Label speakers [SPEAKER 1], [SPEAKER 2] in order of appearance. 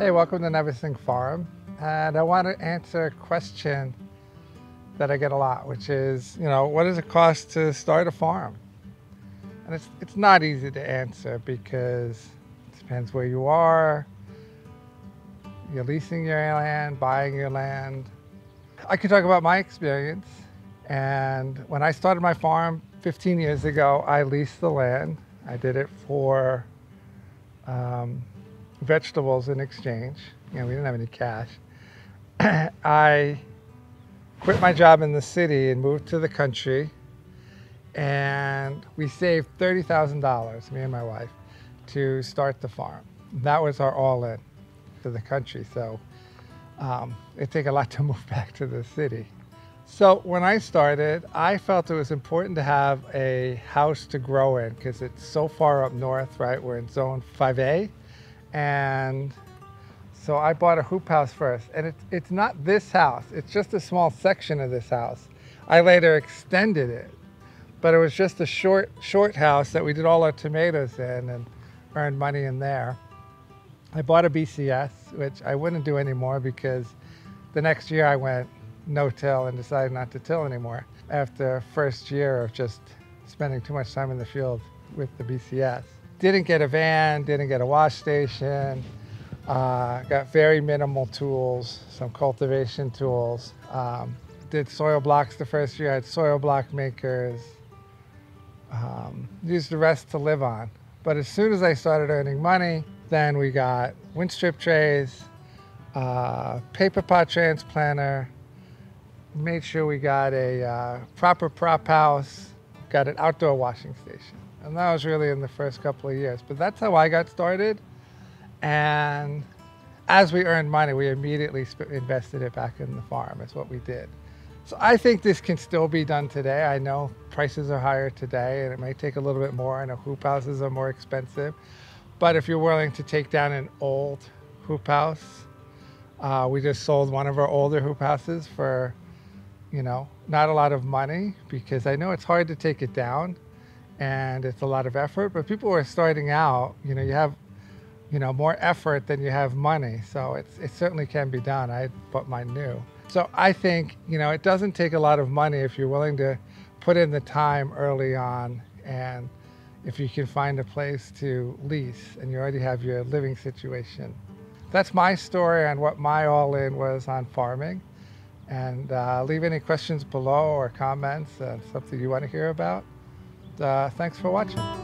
[SPEAKER 1] Hey, welcome to Neversink Farm. And I want to answer a question that I get a lot, which is, what does it cost to start a farm? And it's not easy to answer because it depends where you are. You're leasing your land, buying your land. I can talk about my experience. And when I started my farm 15 years ago, I leased the land. I did it for vegetables in exchange. We didn't have any cash. I quit my job in the city and moved to the country, and we saved $30,000, me and my wife, to start the farm. That was our all-in to the country, so it'd take a lot to move back to the city. So when I started, I felt it was important to have a house to grow in because it's so far up north, right? We're in zone 5A. And so I bought a hoop house first, and it's not this house, it's just a small section of this house. I later extended it, but it was just a short house that we did all our tomatoes in and earned money in there. I bought a BCS, which I wouldn't do anymore because the next year I went no-till and decided not to till anymore after first year of just spending too much time in the field with the BCS. Didn't get a van, didn't get a wash station, got very minimal tools, some cultivation tools. Did soil blocks the first year, I had soil block makers, used the rest to live on. But as soon as I started earning money, then we got wind strip trays, paper pot transplanter, made sure we got a proper prop house, got an outdoor washing station. And that was really in the first couple of years. But that's how I got started. And as we earned money, we immediately invested it back in the farm. That's what we did. So I think this can still be done today. I know prices are higher today, and it may take a little bit more. I know hoop houses are more expensive. But if you're willing to take down an old hoop house, we just sold one of our older hoop houses for, not a lot of money, because I know it's hard to take it down. And it's a lot of effort, but people who are starting out, you have, more effort than you have money. So it certainly can be done. I bought mine new. So I think, it doesn't take a lot of money if you're willing to put in the time early on. And if you can find a place to lease and you already have your living situation. That's my story on what my all-in was on farming. And leave any questions below or comments, something you want to hear about. Thanks for watching.